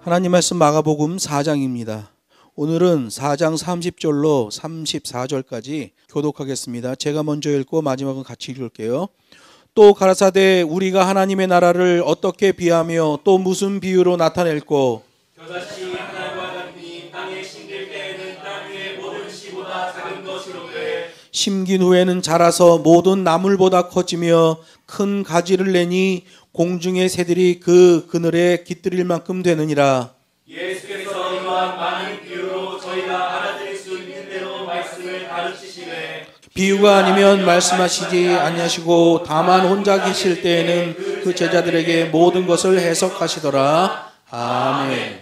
하나님 말씀 마가복음 4장입니다. 오늘은 4장 30절로 34절까지 교독하겠습니다. 제가 먼저 읽고 마지막은 같이 읽을게요. 또 가라사대 우리가 하나님의 나라를 어떻게 비하며 또 무슨 비유로 나타낼꼬? 겨자씨 하나님과 같으니 땅에 심길 때에는 땅 위의 모든 씨보다 작은 것이로되 심긴 후에는 자라서 모든 나물보다 커지며 큰 가지를 내니 공중의 새들이 그 그늘에 깃들일 만큼 되느니라. 예수께서 이러한 많은 비유로 저희가 알아들을 수 있는 대로 말씀을 가르치시되 비유가 아니면 말씀하시지 아니하시고 다만 혼자 계실 때에는 그 제자들에게 모든 것을 해석하시더라. 아멘.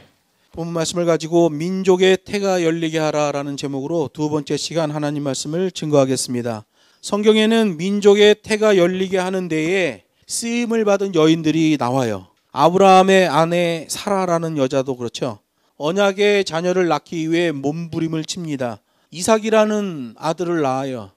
본 말씀을 가지고 민족의 태가 열리게 하라라는 제목으로 두 번째 시간 하나님 말씀을 증거하겠습니다. 성경에는 민족의 태가 열리게 하는 데에 쓰임을 받은 여인들이 나와요. 아브라함의 아내 사라라는 여자도 그렇죠. 언약의 자녀를 낳기 위해 몸부림을 칩니다. 이삭이라는 아들을 낳아요.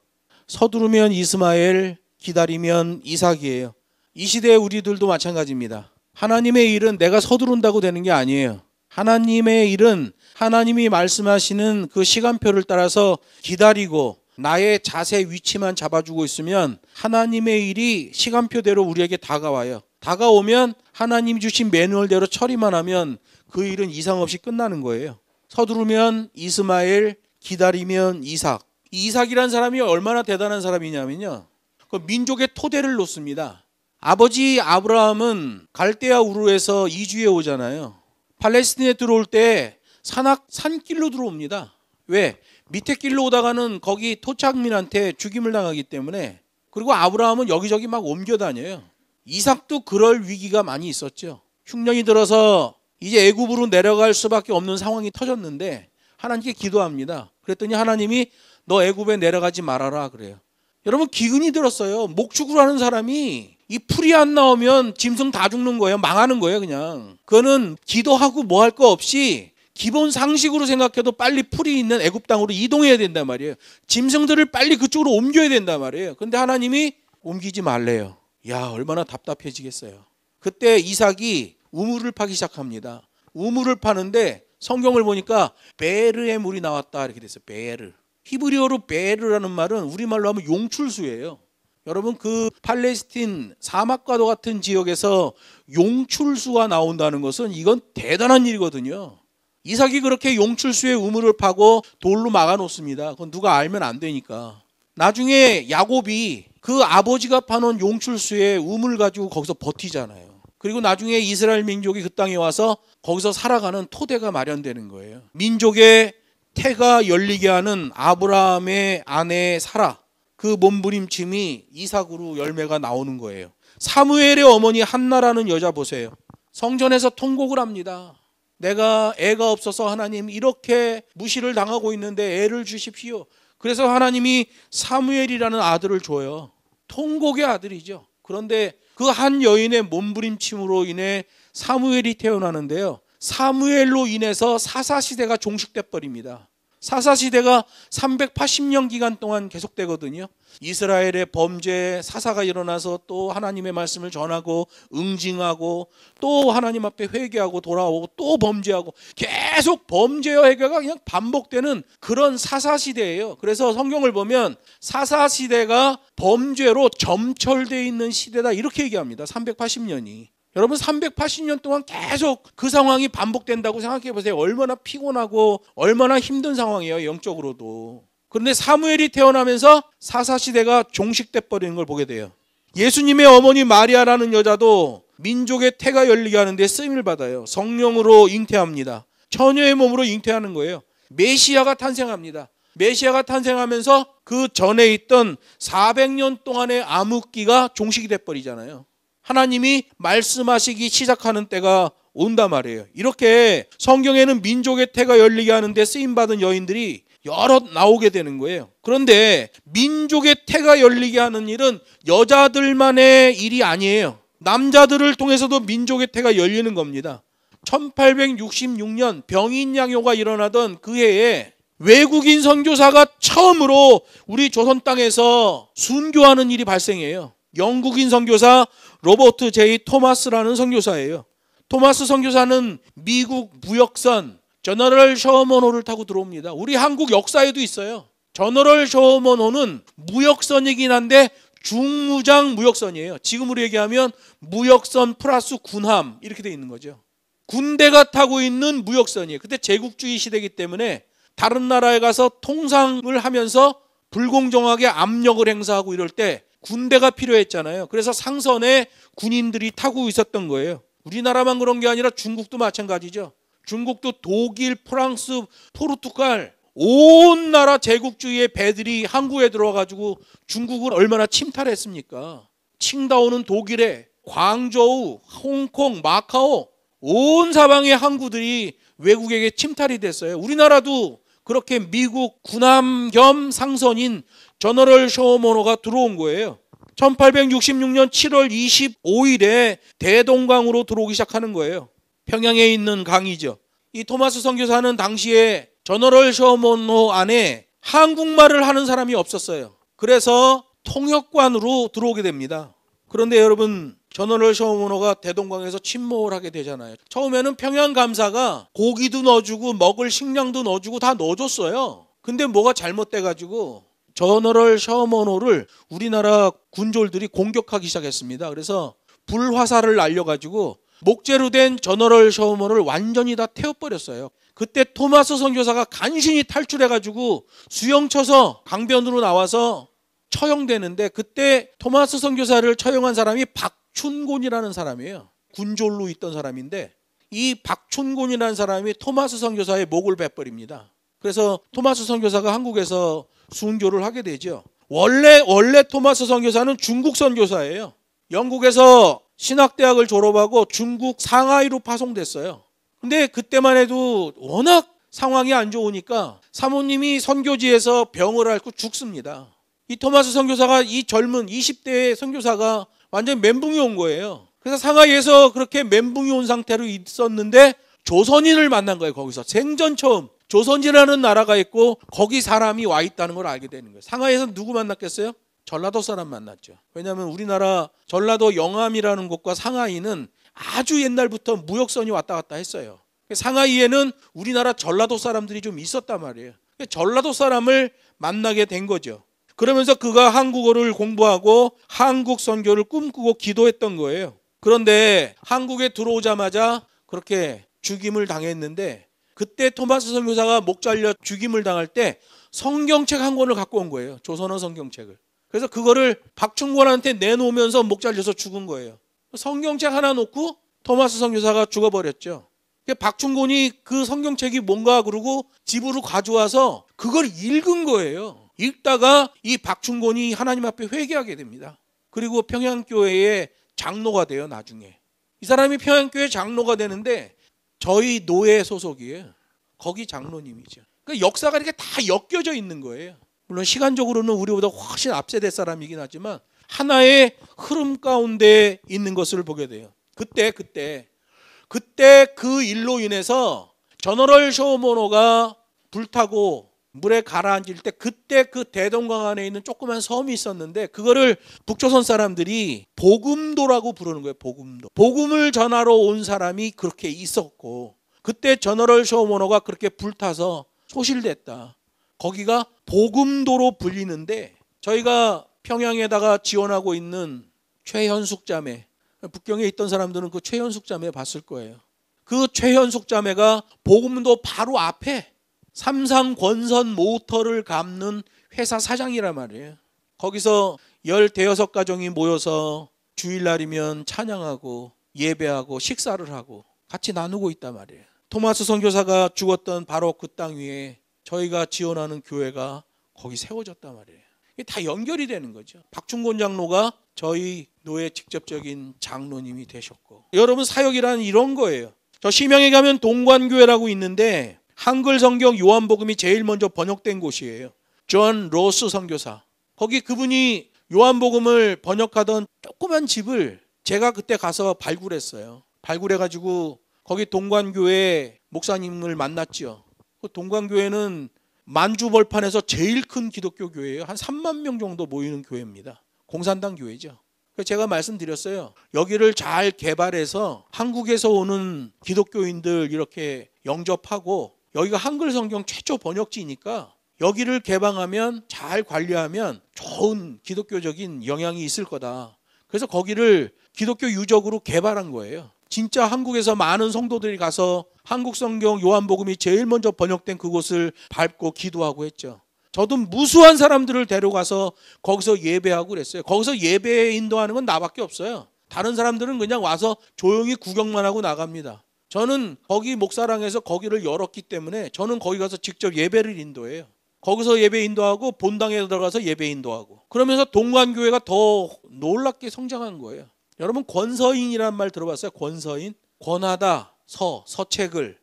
서두르면 이스마엘, 기다리면 이삭이에요. 이 시대의 우리들도 마찬가지입니다. 하나님의 일은 내가 서두른다고 되는 게 아니에요. 하나님의 일은 하나님이 말씀하시는 그 시간표를 따라서 기다리고 나의 자세 위치만 잡아주고 있으면 하나님의 일이 시간표대로 우리에게 다가와요. 다가오면 하나님이 주신 매뉴얼대로 처리만 하면 그 일은 이상 없이 끝나는 거예요. 서두르면 이스마엘, 기다리면 이삭. 이삭이라는 사람이 얼마나 대단한 사람이냐면요, 그 민족의 토대를 놓습니다. 아버지 아브라함은 갈대아 우르에서 이주해 오잖아요. 팔레스틴에 들어올 때 산길로 들어옵니다. 왜? 밑에 길로 오다가는 거기 토착민한테 죽임을 당하기 때문에. 그리고 아브라함은 여기저기 막 옮겨 다녀요. 이삭도 그럴 위기가 많이 있었죠. 흉년이 들어서 이제 애굽으로 내려갈 수밖에 없는 상황이 터졌는데 하나님께 기도합니다. 그랬더니 하나님이 너 애굽에 내려가지 말아라 그래요. 여러분, 기근이 들었어요. 목축을 하는 사람이 이 풀이 안 나오면 짐승 다 죽는 거예요. 망하는 거예요 그냥. 그거는 기도하고 뭐 할 거 없이 기본 상식으로 생각해도 빨리 풀이 있는 애굽 땅으로 이동해야 된단 말이에요. 짐승들을 빨리 그쪽으로 옮겨야 된단 말이에요. 근데 하나님이 옮기지 말래요. 야, 얼마나 답답해지겠어요. 그때 이삭이 우물을 파기 시작합니다. 우물을 파는데 성경을 보니까 베르의 물이 나왔다 이렇게 됐어요. 베르. 히브리어로 베르라는 말은 우리말로 하면 용출수예요. 여러분, 그 팔레스틴 사막과도 같은 지역에서 용출수가 나온다는 것은 이건 대단한 일이거든요. 이삭이 그렇게 용출수의 우물을 파고 돌로 막아 놓습니다. 그건 누가 알면 안 되니까. 나중에 야곱이 그 아버지가 파놓은 용출수의 우물 가지고 거기서 버티잖아요. 그리고 나중에 이스라엘 민족이 그 땅에 와서 거기서 살아가는 토대가 마련되는 거예요. 민족의 태가 열리게 하는 아브라함의 아내 사라, 그 몸부림침이 이삭으로 열매가 나오는 거예요. 사무엘의 어머니 한나라는 여자 보세요. 성전에서 통곡을 합니다. 내가 애가 없어서 하나님 이렇게 무시를 당하고 있는데 애를 주십시오. 그래서 하나님이 사무엘이라는 아들을 줘요. 통곡의 아들이죠. 그런데 그 한 여인의 몸부림침으로 인해 사무엘이 태어나는데요, 사무엘로 인해서 사사시대가 종식돼 버립니다. 사사시대가 380년 기간 동안 계속되거든요. 이스라엘의 범죄 사사가 일어나서 또 하나님의 말씀을 전하고 응징하고 또 하나님 앞에 회개하고 돌아오고 또 범죄하고 계속 범죄와 회개가 그냥 반복되는 그런 사사시대예요. 그래서 성경을 보면 사사시대가 범죄로 점철되어 있는 시대다 이렇게 얘기합니다. 380년이. 여러분, 380년 동안 계속 그 상황이 반복된다고 생각해 보세요. 얼마나 피곤하고 얼마나 힘든 상황이에요, 영적으로도. 그런데 사무엘이 태어나면서 사사시대가 종식돼 버리는 걸 보게 돼요. 예수님의 어머니 마리아라는 여자도 민족의 태가 열리게 하는데 쓰임을 받아요. 성령으로 잉태합니다. 처녀의 몸으로 잉태하는 거예요. 메시아가 탄생합니다. 메시아가 탄생하면서 그 전에 있던 400년 동안의 암흑기가 종식이 돼 버리잖아요. 하나님이 말씀하시기 시작하는 때가 온단 말이에요. 이렇게 성경에는 민족의 태가 열리게 하는데 쓰임받은 여인들이 여러 나오게 되는 거예요. 그런데 민족의 태가 열리게 하는 일은 여자들만의 일이 아니에요. 남자들을 통해서도 민족의 태가 열리는 겁니다. 1866년 병인양요가 일어나던 그 해에 외국인 선교사가 처음으로 우리 조선 땅에서 순교하는 일이 발생해요. 영국인 선교사 로버트 제이 토마스라는 선교사예요. 토마스 선교사는 미국 무역선 저너럴 셔먼호를 타고 들어옵니다. 우리 한국 역사에도 있어요. 저너럴 셔먼호는 무역선이긴 한데 중무장 무역선이에요. 지금으로 얘기하면 무역선 플러스 군함 이렇게 돼 있는 거죠. 군대가 타고 있는 무역선이에요. 그때 제국주의 시대이기 때문에 다른 나라에 가서 통상을 하면서 불공정하게 압력을 행사하고 이럴 때 군대가 필요했잖아요. 그래서 상선에 군인들이 타고 있었던 거예요. 우리나라만 그런 게 아니라 중국도 마찬가지죠. 중국도 독일, 프랑스, 포르투갈 온 나라 제국주의의 배들이 항구에 들어와가지고 중국을 얼마나 침탈했습니까? 칭다오는 독일에, 광저우, 홍콩, 마카오 온 사방의 항구들이 외국에게 침탈이 됐어요. 우리나라도 그렇게 미국 군함 겸 상선인 저너럴 셔먼호가 들어온 거예요. 1866년 7월 25일에 대동강으로 들어오기 시작하는 거예요. 평양에 있는 강이죠. 이 토마스 선교사는 당시에 저너럴 셔먼호 안에 한국말을 하는 사람이 없었어요. 그래서 통역관으로 들어오게 됩니다. 그런데 여러분, 저너럴 셔먼호가 대동강에서 침몰을 하게 되잖아요. 처음에는 평양 감사가 고기도 넣어주고 먹을 식량도 넣어주고 다 넣어줬어요. 근데 뭐가 잘못돼가지고 저너럴 셔먼호를 우리나라 군졸들이 공격하기 시작했습니다. 그래서 불화살을 날려가지고 목재로 된 저너럴 셔먼호를 완전히 다 태워버렸어요. 그때 토마스 선교사가 간신히 탈출해가지고 수영쳐서 강변으로 나와서 처형되는데, 그때 토마스 선교사를 처형한 사람이 박춘곤이라는 사람이에요. 군졸로 있던 사람인데 이 박춘곤이라는 사람이 토마스 선교사의 목을 베버립니다. 그래서 토마스 선교사가 한국에서 순교를 하게 되죠. 원래 토마스 선교사는 중국 선교사예요. 영국에서 신학대학을 졸업하고 중국 상하이로 파송됐어요. 근데 그때만 해도 워낙 상황이 안 좋으니까 사모님이 선교지에서 병을 앓고 죽습니다. 이 토마스 선교사가 이 젊은 20대의 선교사가 완전 멘붕이 온 거예요. 그래서 상하이에서 그렇게 멘붕이 온 상태로 있었는데 조선인을 만난 거예요. 거기서 생전 처음 조선이라는 나라가 있고 거기 사람이 와 있다는 걸 알게 되는 거예요. 상하이에서 누구 만났겠어요? 전라도 사람 만났죠. 왜냐하면 우리나라 전라도 영암이라는 곳과 상하이는 아주 옛날부터 무역선이 왔다 갔다 했어요. 상하이에는 우리나라 전라도 사람들이 좀 있었단 말이에요. 전라도 사람을 만나게 된 거죠. 그러면서 그가 한국어를 공부하고 한국 선교를 꿈꾸고 기도했던 거예요. 그런데 한국에 들어오자마자 그렇게 죽임을 당했는데, 그때 토마스 선교사가 목 잘려 죽임을 당할 때 성경책 한 권을 갖고 온 거예요. 조선어 성경책을. 그래서 그거를 박춘곤한테 내놓으면서 목 잘려서 죽은 거예요. 성경책 하나 놓고 토마스 선교사가 죽어버렸죠. 박춘곤이 그 성경책이 뭔가 그러고 집으로 가져와서 그걸 읽은 거예요. 읽다가 이 박춘곤이 하나님 앞에 회개하게 됩니다. 그리고 평양교회의 장로가 돼요. 나중에 이 사람이 평양교회 장로가 되는데 저희 노예 소속이에요. 거기 장로님이죠. 그러니까 역사가 이렇게 다 엮여져 있는 거예요. 물론 시간적으로는 우리보다 훨씬 앞세대 사람이긴 하지만 하나의 흐름 가운데 있는 것을 보게 돼요. 그때 그 일로 인해서 저너럴 셔먼호가 불타고 물에 가라앉을 때, 그때 그 대동강 안에 있는 조그만 섬이 있었는데 그거를 북조선 사람들이 복음도라고 부르는 거예요. 복음도. 복음을 전하러 온 사람이 그렇게 있었고, 그때 저너럴 셔먼호가 그렇게 불타서 소실됐다. 거기가 복음도로 불리는데, 저희가 평양에다가 지원하고 있는 최현숙 자매, 북경에 있던 사람들은 그 최현숙 자매 봤을 거예요. 그 최현숙 자매가 복음도 바로 앞에 삼상 권선 모터를 감는 회사 사장이란 말이에요. 거기서 15가정이 모여서 주일날이면 찬양하고 예배하고 식사를 하고 같이 나누고 있단 말이에요. 토마스 선교사가 죽었던 바로 그 땅 위에 저희가 지원하는 교회가 거기 세워졌단 말이에요. 이게 다 연결이 되는 거죠. 박춘곤 장로가 저희 노예 직접적인 장로님이 되셨고, 여러분 사역이란 이런 거예요. 저 심양에 가면 동관교회라고 있는데 한글 성경 요한복음이 제일 먼저 번역된 곳이에요. 존 로스 선교사. 거기 그분이 요한복음을 번역하던 조그만 집을 제가 그때 가서 발굴했어요. 발굴해가지고 거기 동관교회 목사님을 만났죠. 그 동관교회는 만주벌판에서 제일 큰 기독교 교회예요. 한 3만 명 정도 모이는 교회입니다. 공산당 교회죠. 제가 말씀드렸어요. 여기를 잘 개발해서 한국에서 오는 기독교인들 이렇게 영접하고, 여기가 한글 성경 최초 번역지니까 여기를 개방하면, 잘 관리하면 좋은 기독교적인 영향이 있을 거다. 그래서 거기를 기독교 유적으로 개발한 거예요. 진짜 한국에서 많은 성도들이 가서 한국 성경 요한복음이 제일 먼저 번역된 그곳을 밟고 기도하고 했죠. 저도 무수한 사람들을 데려가서 거기서 예배하고 그랬어요. 거기서 예배 인도하는 건 나밖에 없어요. 다른 사람들은 그냥 와서 조용히 구경만 하고 나갑니다. 저는 거기 목사랑에서 거기를 열었기 때문에 저는 거기 가서 직접 예배를 인도해요. 거기서 예배 인도하고 본당에 들어가서 예배 인도하고, 그러면서 동관교회가 더 놀랍게 성장한 거예요. 여러분, 권서인이라는 말 들어봤어요? 권서인? 권하다, 서책을,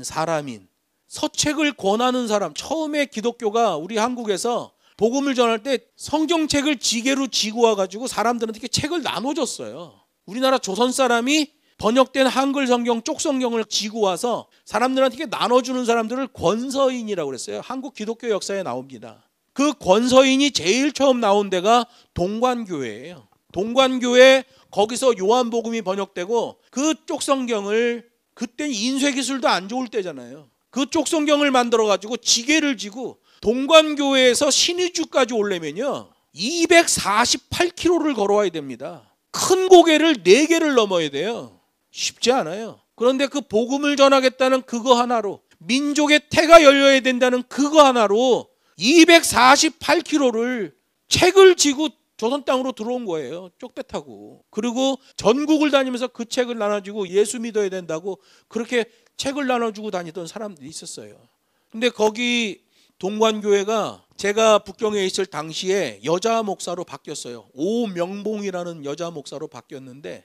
사람인. 서책을 권하는 사람. 처음에 기독교가 우리 한국에서 복음을 전할 때 성경책을 지게로 지고 와가지고 사람들한테 이렇게 책을 나눠줬어요. 우리나라 조선 사람이 번역된 한글 성경, 쪽 성경을 지고 와서 사람들한테 이렇게 나눠주는 사람들을 권서인이라고 그랬어요. 한국 기독교 역사에 나옵니다. 그 권서인이 제일 처음 나온 데가 동관교회예요. 동관교회, 거기서 요한복음이 번역되고, 그쪽 성경을, 그때는 인쇄 기술도 안 좋을 때잖아요. 그쪽 성경을 만들어가지고 지게를 지고 동관교회에서 신의주까지 오려면요 248km를 걸어와야 됩니다. 큰 고개를 4개를 넘어야 돼요. 쉽지 않아요. 그런데 그 복음을 전하겠다는 그거 하나로, 민족의 태가 열려야 된다는 그거 하나로 248km를 책을 지고 조선 땅으로 들어온 거예요. 쪽배 타고. 그리고 전국을 다니면서 그 책을 나눠주고 예수 믿어야 된다고 그렇게 책을 나눠주고 다니던 사람들이 있었어요. 근데 거기 동관교회가 제가 북경에 있을 당시에 여자 목사로 바뀌었어요. 오명봉이라는 여자 목사로 바뀌었는데,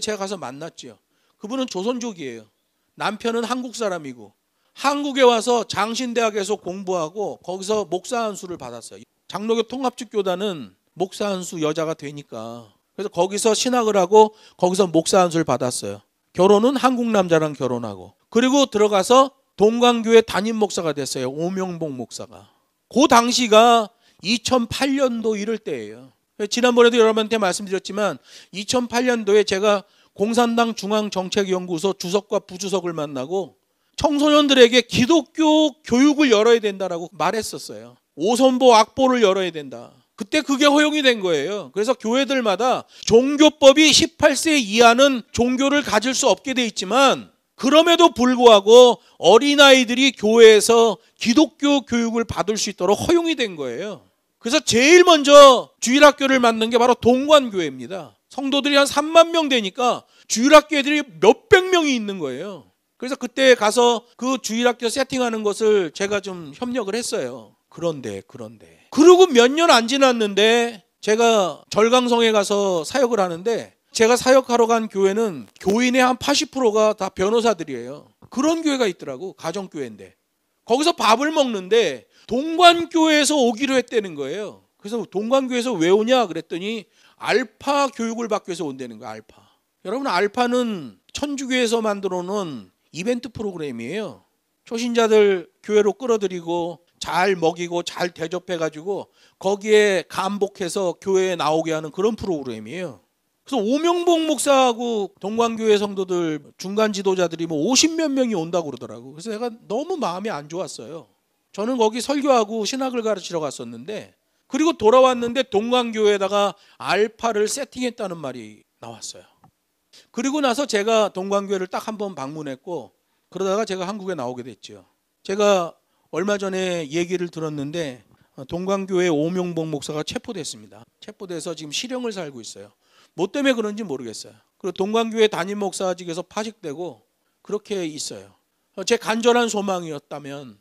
제가 가서 만났죠. 그분은 조선족이에요. 남편은 한국 사람이고 한국에 와서 장신대학에서 공부하고 거기서 목사 안수를 받았어요. 장로교 통합축교단은 목사 안수 여자가 되니까. 그래서 거기서 신학을 하고 거기서 목사 안수를 받았어요. 결혼은 한국 남자랑 결혼하고, 그리고 들어가서 동관교회 담임 목사가 됐어요. 오명봉 목사가. 그 당시가 2008년도 이럴 때예요. 지난번에도 여러분한테 말씀드렸지만 2008년도에 제가 공산당 중앙정책연구소 주석과 부주석을 만나고 청소년들에게 기독교 교육을 열어야 된다라고 말했었어요. 오선보 악보를 열어야 된다. 그때 그게 허용이 된 거예요. 그래서 교회들마다 종교법이 18세 이하는 종교를 가질 수 없게 돼 있지만, 그럼에도 불구하고 어린아이들이 교회에서 기독교 교육을 받을 수 있도록 허용이 된 거예요. 그래서 제일 먼저 주일학교를 만든 게 바로 동관교회입니다. 성도들이 한 3만 명 되니까 주일학교 애들이 몇백 명이 있는 거예요. 그래서 그때 가서 그 주일학교 세팅하는 것을 제가 좀 협력을 했어요. 그런데 그리고 몇 년 안 지났는데 제가 절강성에 가서 사역을 하는데, 제가 사역하러 간 교회는 교인의 한 80%가 다 변호사들이에요. 그런 교회가 있더라고. 가정교회인데 거기서 밥을 먹는데 동관교회에서 오기로 했다는 거예요. 그래서 동관교회에서 왜 오냐 그랬더니 알파 교육을 받기 위해서 온다는 거예요. 알파. 여러분, 알파는 천주교에서 만들어 놓은 이벤트 프로그램이에요. 초신자들 교회로 끌어들이고 잘 먹이고 잘 대접해가지고 거기에 감복해서 교회에 나오게 하는 그런 프로그램이에요. 그래서 오명봉 목사하고 동관교회 성도들 중간 지도자들이 뭐 50몇 명이 온다고 그러더라고. 그래서 내가 너무 마음이 안 좋았어요. 저는 거기 설교하고 신학을 가르치러 갔었는데, 그리고 돌아왔는데 동관교회에다가 알파를 세팅했다는 말이 나왔어요. 그리고 나서 제가 동관교회를 딱 한 번 방문했고, 그러다가 제가 한국에 나오게 됐죠. 제가 얼마 전에 얘기를 들었는데 동관교회 오명봉 목사가 체포됐습니다. 체포돼서 지금 실형을 살고 있어요. 뭐 때문에 그런지 모르겠어요. 그리고 동관교회 담임 목사직에서 파직되고 그렇게 있어요. 제 간절한 소망이었다면,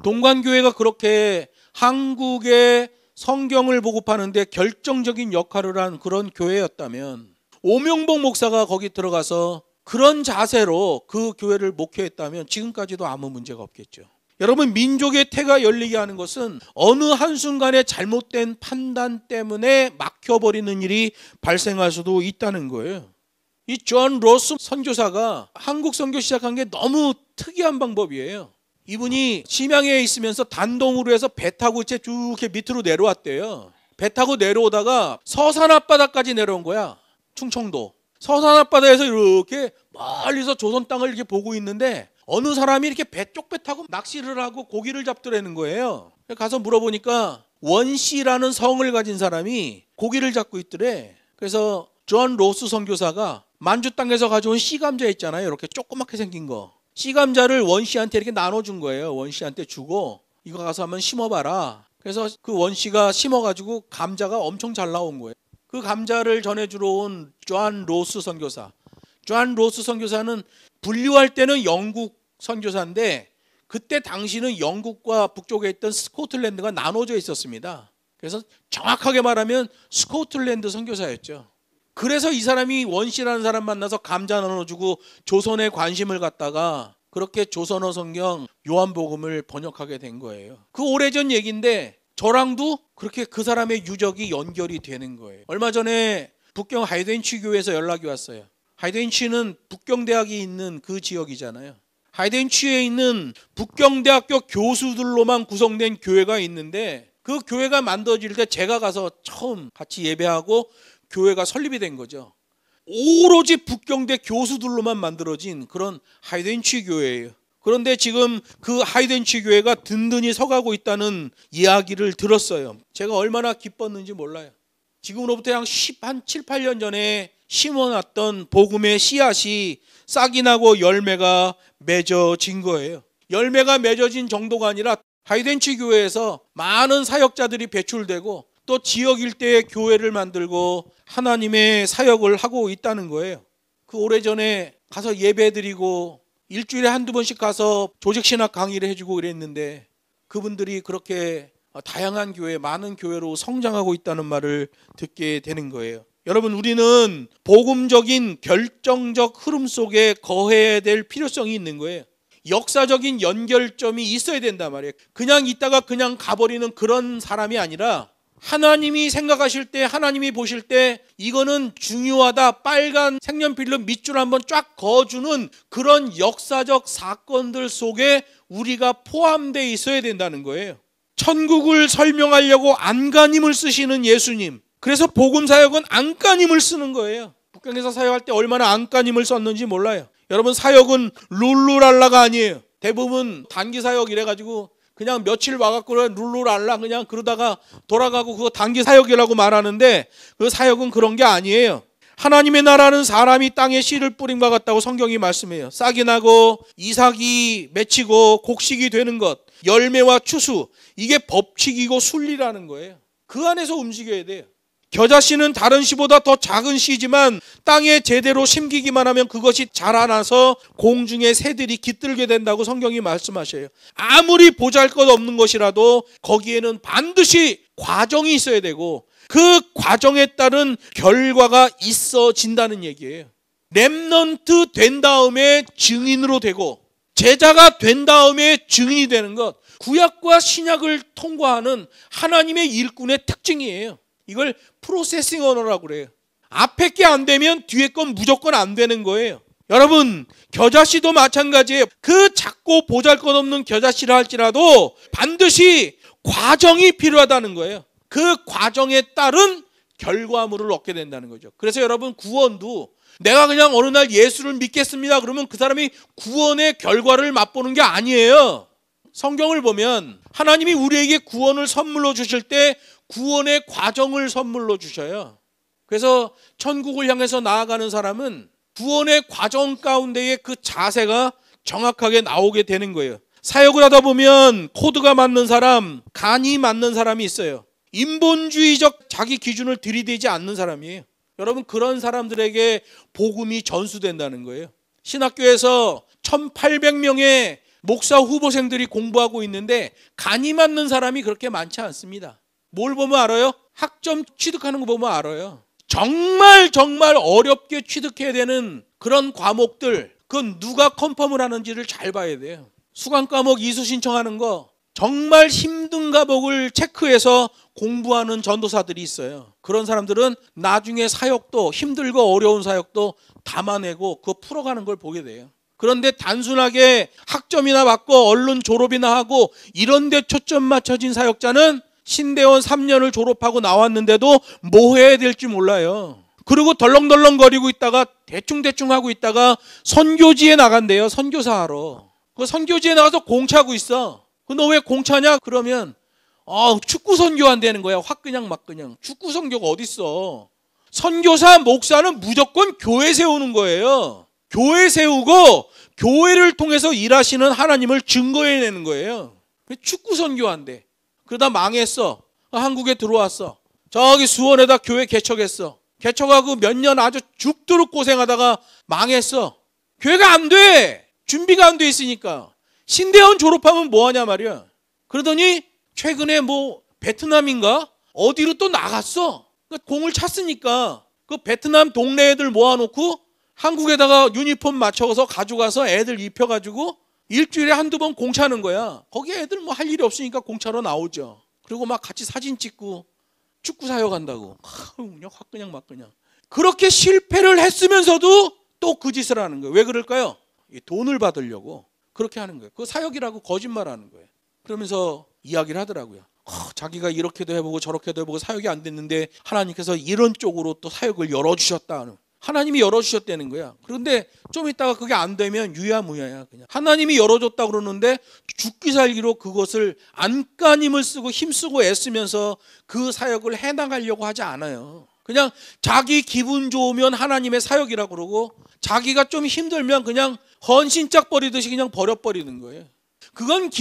동관교회가 그렇게 한국의 성경을 보급하는데 결정적인 역할을 한 그런 교회였다면, 오명봉 목사가 거기 들어가서 그런 자세로 그 교회를 목회했다면 지금까지도 아무 문제가 없겠죠. 여러분, 민족의 태가 열리게 하는 것은 어느 한순간에 잘못된 판단 때문에 막혀버리는 일이 발생할 수도 있다는 거예요. 이 존 로스 선교사가 한국 선교 시작한 게 너무 특이한 방법이에요. 이분이 심양에 있으면서 단동으로 해서 배 타고 쭉 밑으로 내려왔대요. 배 타고 내려오다가 서산 앞바다까지 내려온 거야. 충청도. 서산 앞바다에서 이렇게 멀리서 조선 땅을 이렇게 보고 있는데 어느 사람이 이렇게 배 쪽배 타고 낚시를 하고 고기를 잡더라는 거예요. 가서 물어보니까 원씨라는 성을 가진 사람이 고기를 잡고 있더래. 그래서 존 로스 선교사가 만주 땅에서 가져온 씨감자 있잖아요. 이렇게 조그맣게 생긴 거. 씨감자를 원씨한테 이렇게 나눠준 거예요. 원씨한테 주고 이거 가서 한번 심어봐라. 그래서 그 원씨가 심어가지고 감자가 엄청 잘 나온 거예요. 그 감자를 전해주러 온 존 로스 선교사. 존 로스 선교사는 분류할 때는 영국 선교사인데 그때 당시는 영국과 북쪽에 있던 스코틀랜드가 나눠져 있었습니다. 그래서 정확하게 말하면 스코틀랜드 선교사였죠. 그래서 이 사람이 원씨라는 사람 만나서 감자 나눠주고 조선에 관심을 갖다가 그렇게 조선어 성경 요한복음을 번역하게 된 거예요. 그 오래전 얘기인데 저랑도 그렇게 그 사람의 유적이 연결이 되는 거예요. 얼마 전에 북경 하이덴치 교회에서 연락이 왔어요. 하이덴치는 북경대학이 있는 그 지역이잖아요. 하이덴치에 있는 북경대학교 교수들로만 구성된 교회가 있는데 그 교회가 만들어질 때 제가 가서 처음 같이 예배하고 교회가 설립이 된 거죠. 오로지 북경대 교수들로만 만들어진 그런 하이덴치 교회예요. 그런데 지금 그 하이덴치 교회가 든든히 서가고 있다는 이야기를 들었어요. 제가 얼마나 기뻤는지 몰라요. 지금으로부터 한 7, 8년 전에 심어놨던 복음의 씨앗이 싹이 나고 열매가 맺어진 거예요. 열매가 맺어진 정도가 아니라 하이덴치 교회에서 많은 사역자들이 배출되고 또 지역 일대에 교회를 만들고 하나님의 사역을 하고 있다는 거예요. 그 오래전에 가서 예배드리고 일주일에 한두 번씩 가서 조직신학 강의를 해주고 그랬는데 그분들이 그렇게 다양한 교회, 많은 교회로 성장하고 있다는 말을 듣게 되는 거예요. 여러분, 우리는 복음적인 결정적 흐름 속에 거해야 될 필요성이 있는 거예요. 역사적인 연결점이 있어야 된단 말이에요. 그냥 있다가 그냥 가버리는 그런 사람이 아니라 하나님이 생각하실 때, 하나님이 보실 때 이거는 중요하다, 빨간 색연필로 밑줄 한번 쫙 그어주는 그런 역사적 사건들 속에 우리가 포함되어 있어야 된다는 거예요. 천국을 설명하려고 안간힘을 쓰시는 예수님. 그래서 복음사역은 안간힘을 쓰는 거예요. 북경에서 사역할 때 얼마나 안간힘을 썼는지 몰라요. 여러분, 사역은 룰루랄라가 아니에요. 대부분 단기 사역 이래가지고 그냥 며칠 와갖고 룰루랄라 그냥 그러다가 돌아가고 그거 단기 사역이라고 말하는데 그 사역은 그런 게 아니에요. 하나님의 나라는 사람이 땅에 씨를 뿌림과 같다고 성경이 말씀해요. 싹이 나고 이삭이 맺히고 곡식이 되는 것, 열매와 추수, 이게 법칙이고 순리라는 거예요. 그 안에서 움직여야 돼요. 겨자씨는 다른 씨보다 더 작은 씨지만 땅에 제대로 심기기만 하면 그것이 자라나서 공중의 새들이 깃들게 된다고 성경이 말씀하셔요. 아무리 보잘것없는 것이라도 거기에는 반드시 과정이 있어야 되고 그 과정에 따른 결과가 있어진다는 얘기예요. 렘넌트 된 다음에 증인으로 되고 제자가 된 다음에 증인이 되는 것, 구약과 신약을 통과하는 하나님의 일꾼의 특징이에요. 이걸 프로세싱 언어라고 그래요. 앞에 게 안 되면 뒤에 건 무조건 안 되는 거예요. 여러분, 겨자씨도 마찬가지예요. 그 작고 보잘것없는 겨자씨를 할지라도 반드시 과정이 필요하다는 거예요. 그 과정에 따른 결과물을 얻게 된다는 거죠. 그래서 여러분, 구원도 내가 그냥 어느 날 예수를 믿겠습니다 그러면 그 사람이 구원의 결과를 맛보는 게 아니에요. 성경을 보면 하나님이 우리에게 구원을 선물로 주실 때 구원의 과정을 선물로 주셔요. 그래서 천국을 향해서 나아가는 사람은 구원의 과정 가운데에 그 자세가 정확하게 나오게 되는 거예요. 사역을 하다 보면 코드가 맞는 사람, 간이 맞는 사람이 있어요. 인본주의적 자기 기준을 들이대지 않는 사람이에요. 여러분, 그런 사람들에게 복음이 전수된다는 거예요. 신학교에서 1800명의 목사 후보생들이 공부하고 있는데 간이 맞는 사람이 그렇게 많지 않습니다. 뭘 보면 알아요? 학점 취득하는 거 보면 알아요. 정말 어렵게 취득해야 되는 그런 과목들, 그건 누가 컨펌을 하는지를 잘 봐야 돼요. 수강 과목 이수 신청하는 거 정말 힘든 과목을 체크해서 공부하는 전도사들이 있어요. 그런 사람들은 나중에 사역도 힘들고 어려운 사역도 담아내고 그거 풀어가는 걸 보게 돼요. 그런데 단순하게 학점이나 받고 얼른 졸업이나 하고 이런 데 초점 맞춰진 사역자는 신대원 3년을 졸업하고 나왔는데도 뭐 해야 될지 몰라요. 그리고 덜렁덜렁거리고 있다가 대충대충 하고 있다가 선교지에 나간대요. 선교사 하러. 그 선교지에 나가서 공차하고 있어. 너 왜 공차냐? 그러면 축구 선교한다는 거야. 확 그냥 막 그냥. 축구 선교가 어딨어. 선교사, 목사는 무조건 교회 세우는 거예요. 교회 세우고 교회를 통해서 일하시는 하나님을 증거해내는 거예요. 축구 선교한대. 그러다 망했어. 한국에 들어왔어. 저기 수원에다 교회 개척했어. 개척하고 몇 년 아주 죽도록 고생하다가 망했어. 교회가 안 돼. 준비가 안 돼 있으니까. 신대원 졸업하면 뭐하냐 말이야. 그러더니 최근에 뭐 베트남인가? 어디로 또 나갔어. 공을 찼으니까 그 베트남 동네 애들 모아놓고 한국에다가 유니폼 맞춰서 가져가서 애들 입혀가지고 일주일에 한두 번 공차는 거야. 거기 애들 뭐 할 일이 없으니까 공차로 나오죠. 그리고 막 같이 사진 찍고 축구 사역 한다고. 그냥 확 그냥 막 그냥. 그렇게 실패를 했으면서도 또 그 짓을 하는 거예요. 왜 그럴까요? 돈을 받으려고 그렇게 하는 거예요. 그 사역이라고 거짓말하는 거예요. 그러면서 이야기를 하더라고요. 자기가 이렇게도 해보고 저렇게도 해보고 사역이 안 됐는데 하나님께서 이런 쪽으로 또 사역을 열어주셨다. 하나님이 열어주셨다는 거야. 그런데 좀 있다가 그게 안 되면 유야무야야. 그냥 하나님이 열어줬다 그러는데 죽기 살기로 그것을 안간힘을 쓰고 힘쓰고 애쓰면서 그 사역을 해나가려고 하지 않아요. 그냥 자기 기분 좋으면 하나님의 사역이라고 그러고 자기가 좀 힘들면 그냥 헌신짝 버리듯이 그냥 버려버리는 거예요. 그건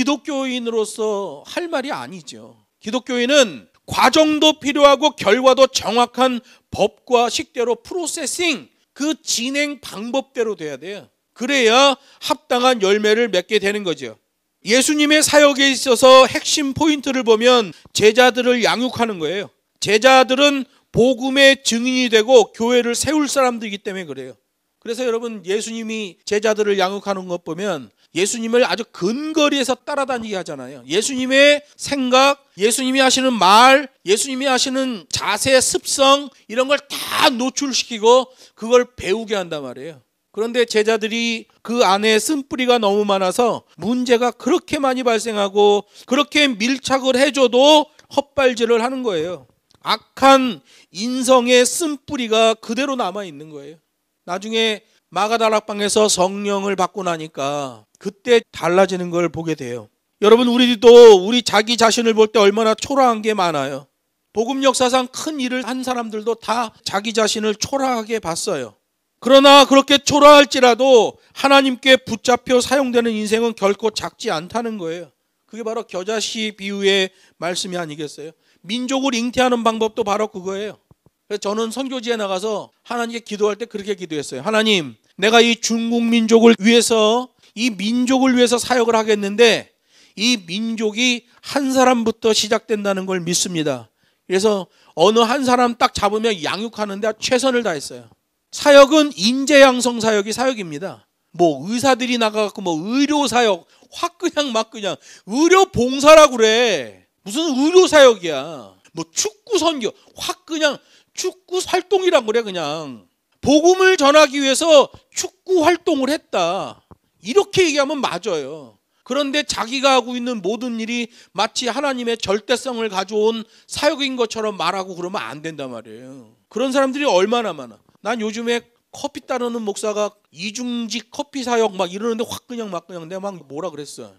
기독교인으로서 할 말이 아니죠. 기독교인은 과정도 필요하고 결과도 정확한 법과 식대로 프로세싱, 그 진행 방법대로 돼야 돼요. 그래야 합당한 열매를 맺게 되는 거죠. 예수님의 사역에 있어서 핵심 포인트를 보면 제자들을 양육하는 거예요. 제자들은 복음의 증인이 되고 교회를 세울 사람들이기 때문에 그래요. 그래서 여러분 예수님이 제자들을 양육하는 것 보면 예수님을 아주 근거리에서 따라다니게 하잖아요. 예수님의 생각, 예수님이 하시는 말, 예수님이 하시는 자세, 습성 이런 걸 다 노출시키고 그걸 배우게 한단 말이에요. 그런데 제자들이 그 안에 쓴뿌리가 너무 많아서 문제가 그렇게 많이 발생하고 그렇게 밀착을 해줘도 헛발질을 하는 거예요. 악한 인성의 쓴뿌리가 그대로 남아있는 거예요. 나중에 마가다락방에서 성령을 받고 나니까 그때 달라지는 걸 보게 돼요. 여러분 우리도 우리 자기 자신을 볼 때 얼마나 초라한 게 많아요. 복음 역사상 큰 일을 한 사람들도 다 자기 자신을 초라하게 봤어요. 그러나 그렇게 초라할지라도 하나님께 붙잡혀 사용되는 인생은 결코 작지 않다는 거예요. 그게 바로 겨자씨 비유의 말씀이 아니겠어요? 민족을 잉태하는 방법도 바로 그거예요. 그래서 저는 선교지에 나가서 하나님께 기도할 때 그렇게 기도했어요. 하나님, 내가 이 중국 민족을 위해서 이 민족을 위해서 사역을 하겠는데 이 민족이 한 사람부터 시작된다는 걸 믿습니다. 그래서 어느 한 사람 딱 잡으면 양육하는데 최선을 다했어요. 사역은 인재양성 사역이 사역입니다. 뭐 의사들이 나가갖고 뭐 의료사역 확 그냥 막 그냥 의료봉사라고 그래. 무슨 의료사역이야. 뭐 축구선교 확 그냥 축구 활동이란 그래. 그냥 복음을 전하기 위해서 축구 활동을 했다 이렇게 얘기하면 맞아요. 그런데 자기가 하고 있는 모든 일이 마치 하나님의 절대성을 가져온 사역인 것처럼 말하고 그러면 안 된단 말이에요. 그런 사람들이 얼마나 많아. 난 요즘에 커피 따르는 목사가 이중직 커피 사역 막 이러는데 확 그냥 막 그냥 내가 막 뭐라 그랬어.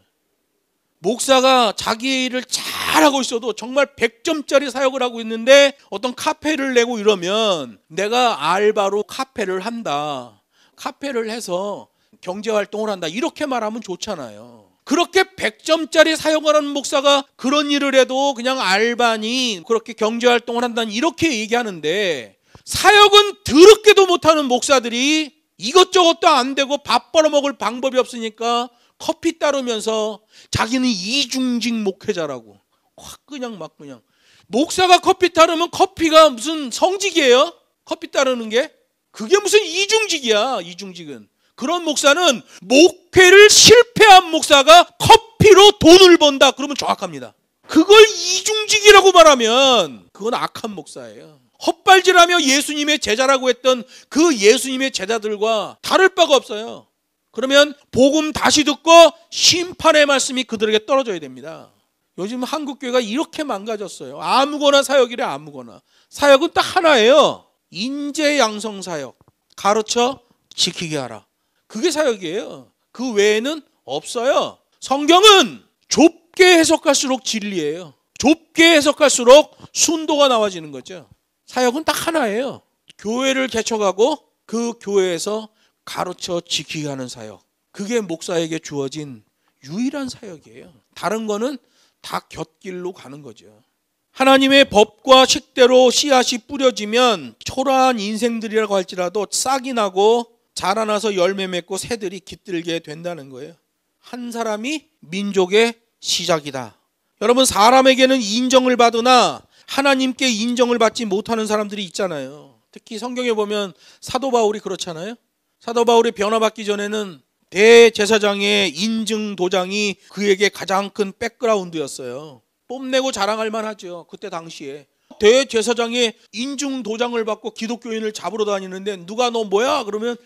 목사가 자기 일을 잘하고 있어도 정말 100점짜리 사역을 하고 있는데 어떤 카페를 내고 이러면 내가 알바로 카페를 한다. 카페를 해서 경제활동을 한다. 이렇게 말하면 좋잖아요. 그렇게 100점짜리 사역을 하는 목사가 그런 일을 해도 그냥 알바니 그렇게 경제활동을 한다니 이렇게 얘기하는데 사역은 더럽게도 못하는 목사들이 이것저것도 안 되고 밥 벌어먹을 방법이 없으니까 커피 따르면서 자기는 이중직 목회자라고 확 그냥 막 그냥 목사가 커피 따르면 커피가 무슨 성직이에요? 커피 따르는 게? 그게 무슨 이중직이야. 이중직은 그런 목사는 목회를 실패한 목사가 커피로 돈을 번다 그러면 정확합니다. 그걸 이중직이라고 말하면 그건 악한 목사예요. 헛발질하며 예수님의 제자라고 했던 그 예수님의 제자들과 다를 바가 없어요. 그러면 복음 다시 듣고 심판의 말씀이 그들에게 떨어져야 됩니다. 요즘 한국교회가 이렇게 망가졌어요. 아무거나 사역이래. 아무거나. 사역은 딱 하나예요. 인재양성 사역. 가르쳐 지키게 하라. 그게 사역이에요. 그 외에는 없어요. 성경은 좁게 해석할수록 진리예요. 좁게 해석할수록 순도가 나와지는 거죠. 사역은 딱 하나예요. 교회를 개척하고 그 교회에서 가르쳐 지키게 하는 사역. 그게 목사에게 주어진 유일한 사역이에요. 다른 거는 다 곁길로 가는 거죠. 하나님의 법과 식대로 씨앗이 뿌려지면 초라한 인생들이라고 할지라도 싹이 나고 자라나서 열매 맺고 새들이 깃들게 된다는 거예요. 한 사람이 민족의 시작이다. 여러분, 사람에게는 인정을 받으나 하나님께 인정을 받지 못하는 사람들이 있잖아요. 특히 성경에 보면 사도 바울이 그렇잖아요. 사도 바울이 변화받기 전에는 대제사장의 인증 도장이 그에게 가장 큰 백그라운드였어요. 뽐내고 자랑할 만하죠. 그때 당시에 대제사장의 인증 도장을 받고 기독교인을 잡으러 다니는데 누가 너 뭐야? 그러면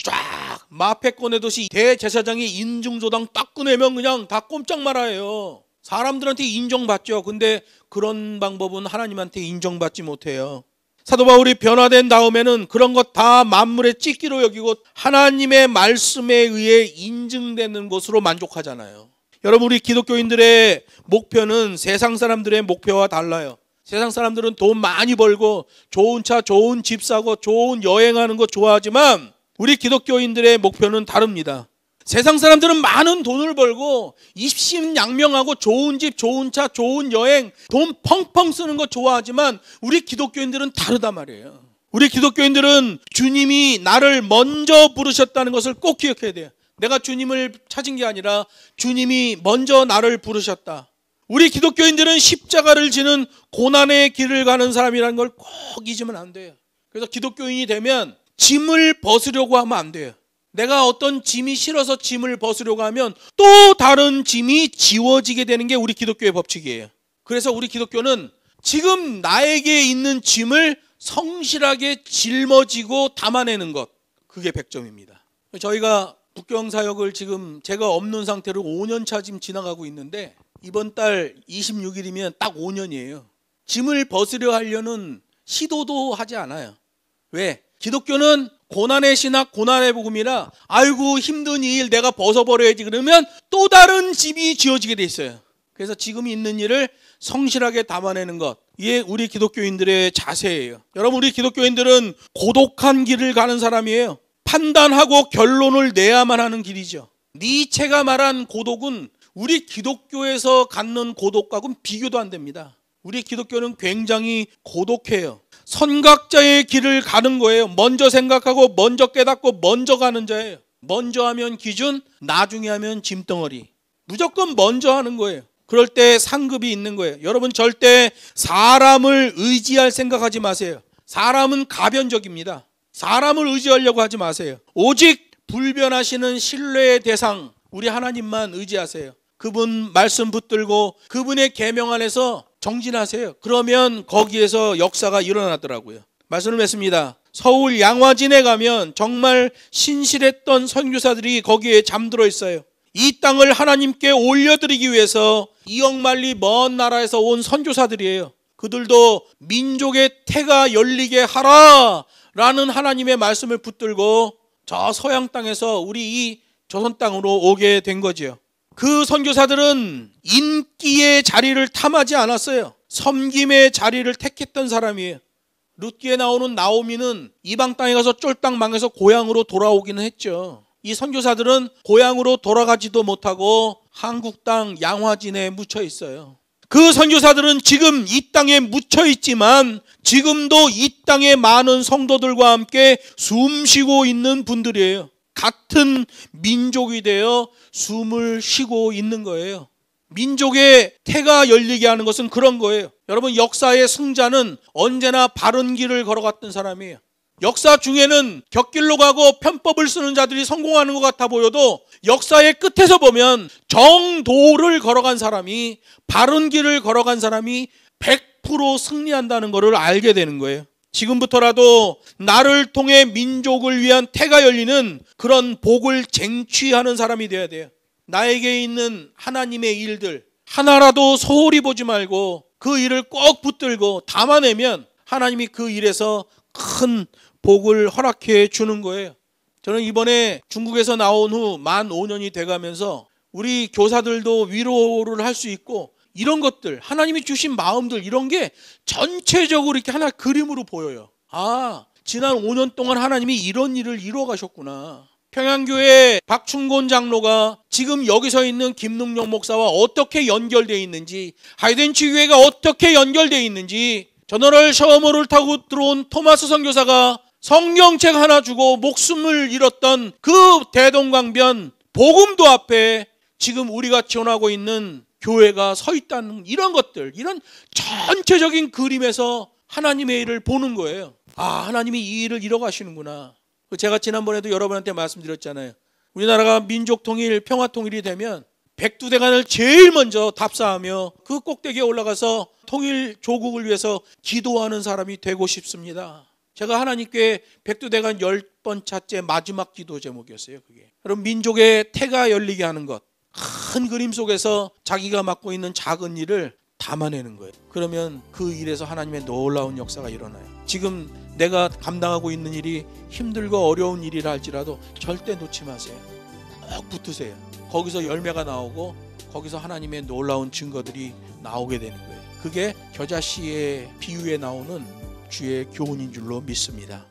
쫙 마패 꺼내듯이 대제사장의 인증 도장 딱 꺼내면 그냥 다 꼼짝 말아요. 사람들한테 인정받죠. 근데 그런 방법은 하나님한테 인정받지 못해요. 사도 바울이 변화된 다음에는 그런 것 다 만물의 찢기로 여기고 하나님의 말씀에 의해 인증되는 것으로 만족하잖아요. 여러분, 우리 기독교인들의 목표는 세상 사람들의 목표와 달라요. 세상 사람들은 돈 많이 벌고 좋은 차, 좋은 집 사고 좋은 여행하는 거 좋아하지만 우리 기독교인들의 목표는 다릅니다. 세상 사람들은 많은 돈을 벌고 입신양명하고 좋은 집, 좋은 차, 좋은 여행, 돈 펑펑 쓰는 거 좋아하지만 우리 기독교인들은 다르단 말이에요. 우리 기독교인들은 주님이 나를 먼저 부르셨다는 것을 꼭 기억해야 돼요. 내가 주님을 찾은 게 아니라 주님이 먼저 나를 부르셨다. 우리 기독교인들은 십자가를 지는 고난의 길을 가는 사람이라는 걸 꼭 잊으면 안 돼요. 그래서 기독교인이 되면 짐을 벗으려고 하면 안 돼요. 내가 어떤 짐이 싫어서 짐을 벗으려고 하면 또 다른 짐이 지워지게 되는 게 우리 기독교의 법칙이에요. 그래서 우리 기독교는 지금 나에게 있는 짐을 성실하게 짊어지고 담아내는 것, 그게 100점입니다. 저희가 국경사역을 지금 제가 없는 상태로 5년차 지금 지나가고 있는데 이번 달 26일이면 딱 5년이에요. 짐을 벗으려 하려는 시도도 하지 않아요. 왜? 기독교는 고난의 신학, 고난의 복음이라 아이고 힘든 일 내가 벗어버려야지 그러면 또 다른 짐이 지어지게 돼 있어요. 그래서 지금 있는 일을 성실하게 담아내는 것, 이게 우리 기독교인들의 자세예요. 여러분, 우리 기독교인들은 고독한 길을 가는 사람이에요. 판단하고 결론을 내야만 하는 길이죠. 니체가 말한 고독은 우리 기독교에서 갖는 고독과는 비교도 안 됩니다. 우리 기독교는 굉장히 고독해요. 선각자의 길을 가는 거예요. 먼저 생각하고 먼저 깨닫고 먼저 가는 자예요. 먼저 하면 기준, 나중에 하면 짐덩어리. 무조건 먼저 하는 거예요. 그럴 때 상급이 있는 거예요. 여러분, 절대 사람을 의지할 생각하지 마세요. 사람은 가변적입니다. 사람을 의지하려고 하지 마세요. 오직 불변하시는 신뢰의 대상, 우리 하나님만 의지하세요. 그분 말씀 붙들고 그분의 계명 안에서 정진하세요. 그러면 거기에서 역사가 일어나더라고요. 말씀을 맺습니다. 서울 양화진에 가면 정말 신실했던 선교사들이 거기에 잠들어 있어요. 이 땅을 하나님께 올려드리기 위해서 이억만리 먼 나라에서 온 선교사들이에요. 그들도 민족의 태가 열리게 하라 라는 하나님의 말씀을 붙들고 저 서양 땅에서 우리 이 조선 땅으로 오게 된 거지요. 그 선교사들은 인기의 자리를 탐하지 않았어요. 섬김의 자리를 택했던 사람이에요. 룻기에 나오는 나오미는 이방 땅에 가서 쫄딱 망해서 고향으로 돌아오기는 했죠. 이 선교사들은 고향으로 돌아가지도 못하고 한국 땅 양화진에 묻혀 있어요. 그 선교사들은 지금 이 땅에 묻혀 있지만 지금도 이 땅의 많은 성도들과 함께 숨쉬고 있는 분들이에요. 같은 민족이 되어 숨을 쉬고 있는 거예요. 민족의 태가 열리게 하는 것은 그런 거예요. 여러분, 역사의 승자는 언제나 바른 길을 걸어갔던 사람이에요. 역사 중에는 곁길로 가고 편법을 쓰는 자들이 성공하는 것 같아 보여도 역사의 끝에서 보면 정도를 걸어간 사람이, 바른 길을 걸어간 사람이 100% 승리한다는 것을 알게 되는 거예요. 지금부터라도 나를 통해 민족을 위한 태가 열리는 그런 복을 쟁취하는 사람이 되어야 돼요. 나에게 있는 하나님의 일들, 하나라도 소홀히 보지 말고 그 일을 꼭 붙들고 담아내면 하나님이 그 일에서 큰 복을 허락해 주는 거예요. 저는 이번에 중국에서 나온 후 만 5년이 돼가면서 우리 교사들도 위로를 할 수 있고 이런 것들, 하나님이 주신 마음들, 이런 게 전체적으로 이렇게 하나 그림으로 보여요. 아, 지난 5년 동안 하나님이 이런 일을 이루어 가셨구나. 평양교회 박충곤 장로가 지금 여기서 있는 김능용 목사와 어떻게 연결되어 있는지, 하이덴치교회가 어떻게 연결되어 있는지, 저너럴 셔머를 타고 들어온 토마스 선교사가 성경책 하나 주고 목숨을 잃었던 그 대동강변 복음도 앞에 지금 우리가 지원하고 있는 교회가 서 있다는 이런 것들, 이런 전체적인 그림에서 하나님의 일을 보는 거예요. 아, 하나님이 이 일을 이뤄 가시는구나. 제가 지난번에도 여러분한테 말씀드렸잖아요. 우리나라가 민족 통일, 평화 통일이 되면 백두대간을 제일 먼저 답사하며 그 꼭대기에 올라가서 통일 조국을 위해서 기도하는 사람이 되고 싶습니다. 제가 하나님께 백두대간 10번째 마지막 기도 제목이었어요. 그게 여러분, 민족의 태가 열리게 하는 것, 큰 그림 속에서 자기가 맡고 있는 작은 일을 담아내는 거예요. 그러면 그 일에서 하나님의 놀라운 역사가 일어나요. 지금 내가 감당하고 있는 일이 힘들고 어려운 일이라 할지라도 절대 놓지 마세요. 꼭 붙으세요. 거기서 열매가 나오고 거기서 하나님의 놀라운 증거들이 나오게 되는 거예요. 그게 겨자씨의 비유에 나오는 주의 교훈인 줄로 믿습니다.